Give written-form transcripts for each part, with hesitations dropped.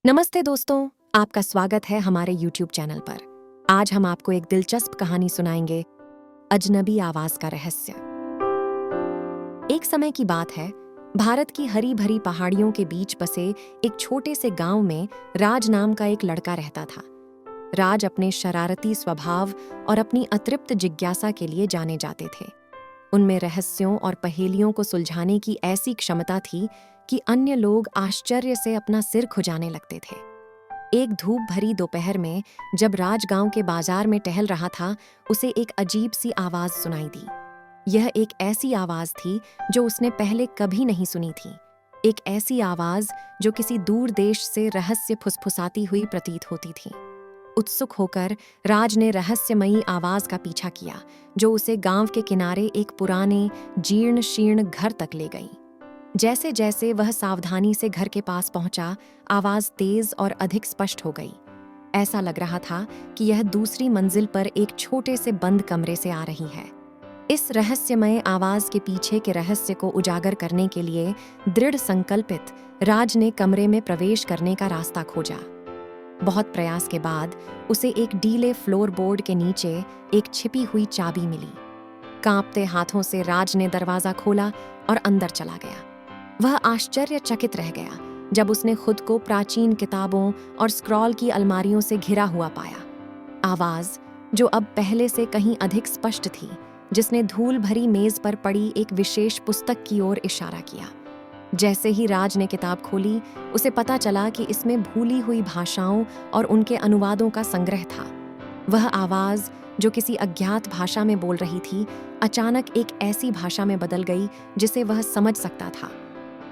नमस्ते दोस्तों, आपका स्वागत है हमारे YouTube चैनल पर। आज हम आपको एक दिलचस्प कहानी सुनाएंगे, अजनबी आवाज का रहस्य। एक समय की बात है, भारत की हरी भरी पहाड़ियों के बीच बसे एक छोटे से गांव में राज नाम का एक लड़का रहता था। राज अपने शरारती स्वभाव और अपनी अतृप्त जिज्ञासा के लिए जाने जाते थे। उनमें रहस्यों और पहेलियों को सुलझाने की ऐसी क्षमता थी कि अन्य लोग आश्चर्य से अपना सिर खुजाने लगते थे। एक धूप भरी दोपहर में जब राज गांव के बाजार में टहल रहा था, उसे एक अजीब सी आवाज सुनाई दी। यह एक ऐसी आवाज थी जो उसने पहले कभी नहीं सुनी थी। एक ऐसी आवाज जो किसी दूर देश से रहस्य फुसफुसाती हुई प्रतीत होती थी। उत्सुक होकर राज ने रहस्यमयी आवाज का पीछा किया, जो उसे गांव के किनारे एक पुराने जीर्ण शीर्ण घर तक ले गई। जैसे जैसे वह सावधानी से घर के पास पहुंचा, आवाज तेज और अधिक स्पष्ट हो गई। ऐसा लग रहा था कि यह दूसरी मंजिल पर एक छोटे से बंद कमरे से आ रही है। इस रहस्यमय आवाज के पीछे के रहस्य को उजागर करने के लिए दृढ़ संकल्पित राज ने कमरे में प्रवेश करने का रास्ता खोजा। बहुत प्रयास के बाद उसे एक ढीले फ्लोरबोर्ड के नीचे एक छिपी हुई चाबी मिली। कांपते हाथों से राज ने दरवाजा खोला और अंदर चला गया। वह आश्चर्यचकित रह गया जब उसने खुद को प्राचीन किताबों और स्क्रॉल की अलमारियों से घिरा हुआ पाया। आवाज, जो अब पहले से कहीं अधिक स्पष्ट थी, जिसने धूल भरी मेज पर पड़ी एक विशेष पुस्तक की ओर इशारा किया। जैसे ही राज ने किताब खोली, उसे पता चला कि इसमें भूली हुई भाषाओं और उनके अनुवादों का संग्रह था। वह आवाज, जो किसी अज्ञात भाषा में बोल रही थी, अचानक एक ऐसी भाषा में बदल गई जिसे वह समझ सकता था।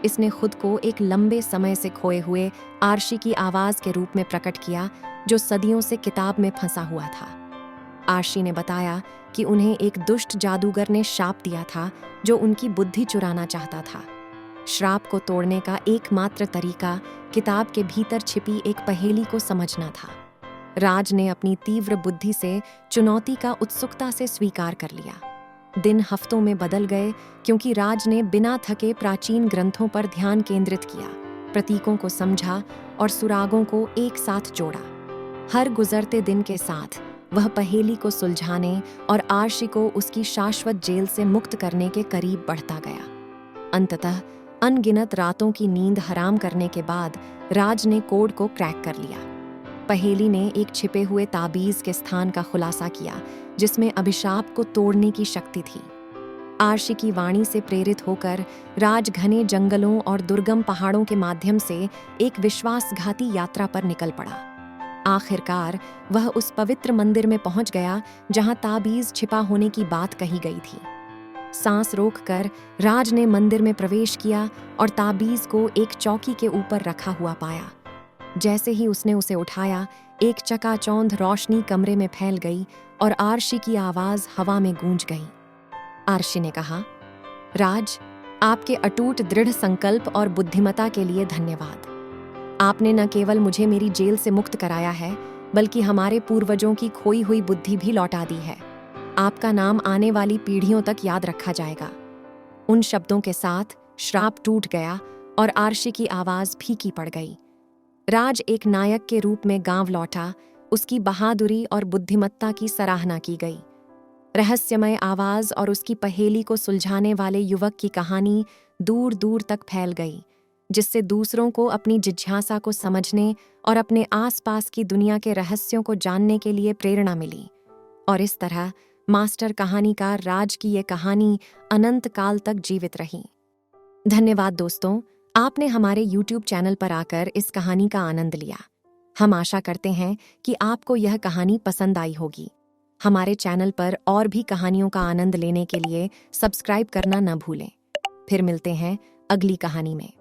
इसने खुद को एक लंबे समय से खोए हुए आर्शी की आवाज के रूप में प्रकट किया, जो सदियों से किताब में फंसा हुआ था। आर्शी ने बताया कि उन्हें एक दुष्ट जादूगर ने शाप दिया था, जो उनकी बुद्धि चुराना चाहता था। श्राप को तोड़ने का एकमात्र तरीका किताब के भीतर छिपी एक पहेली को समझना था। राज ने अपनी तीव्र बुद्धि से चुनौती का उत्सुकता से स्वीकार कर लिया। दिन हफ्तों में बदल गए, क्योंकि राज ने बिना थके प्राचीन ग्रंथों पर ध्यान केंद्रित किया, प्रतीकों को समझा और सुरागों को एक साथ जोड़ा। हर गुजरते दिन के साथ वह पहेली को सुलझाने और आर्शी को उसकी शाश्वत जेल से मुक्त करने के करीब बढ़ता गया। अंततः अनगिनत रातों की नींद हराम करने के बाद राज ने कोड को क्रैक कर लिया। पहेली ने एक छिपे हुए ताबीज के स्थान का खुलासा किया, जिसमें अभिशाप को तोड़ने की शक्ति थी। आर्शी की वाणी से प्रेरित होकर राज घने जंगलों और दुर्गम पहाड़ों के माध्यम से एक विश्वासघाती यात्रा पर निकल पड़ा। आखिरकार वह उस पवित्र मंदिर में पहुंच गया जहां ताबीज छिपा होने की बात कही गई थी। सांस रोककर राज ने मंदिर में प्रवेश किया और ताबीज को एक चौकी के ऊपर रखा हुआ पाया। जैसे ही उसने उसे उठाया, एक चकाचौंध रोशनी कमरे में फैल गई और आर्शी की आवाज हवा में गूंज गई। आर्शी ने कहा, राज, आपके अटूट दृढ़ संकल्प और बुद्धिमता के लिए धन्यवाद। आपने न केवल मुझे मेरी जेल से मुक्त कराया है, बल्कि हमारे पूर्वजों की खोई हुई बुद्धि भी लौटा दी है। आपका नाम आने वाली पीढ़ियों तक याद रखा जाएगा। उन शब्दों के साथ श्राप टूट गया और आर्शी की आवाज फीकी पड़ गई। राज एक नायक के रूप में गांव लौटा। उसकी बहादुरी और बुद्धिमत्ता की सराहना की गई। रहस्यमय आवाज और उसकी पहेली को सुलझाने वाले युवक की कहानी दूर दूर तक फैल गई, जिससे दूसरों को अपनी जिज्ञासा को समझने और अपने आसपास की दुनिया के रहस्यों को जानने के लिए प्रेरणा मिली। और इस तरह मास्टर कहानीकार राज की ये कहानी अनंत काल तक जीवित रही। धन्यवाद दोस्तों, आपने हमारे YouTube चैनल पर आकर इस कहानी का आनंद लिया। हम आशा करते हैं कि आपको यह कहानी पसंद आई होगी। हमारे चैनल पर और भी कहानियों का आनंद लेने के लिए सब्सक्राइब करना न भूलें। फिर मिलते हैं अगली कहानी में।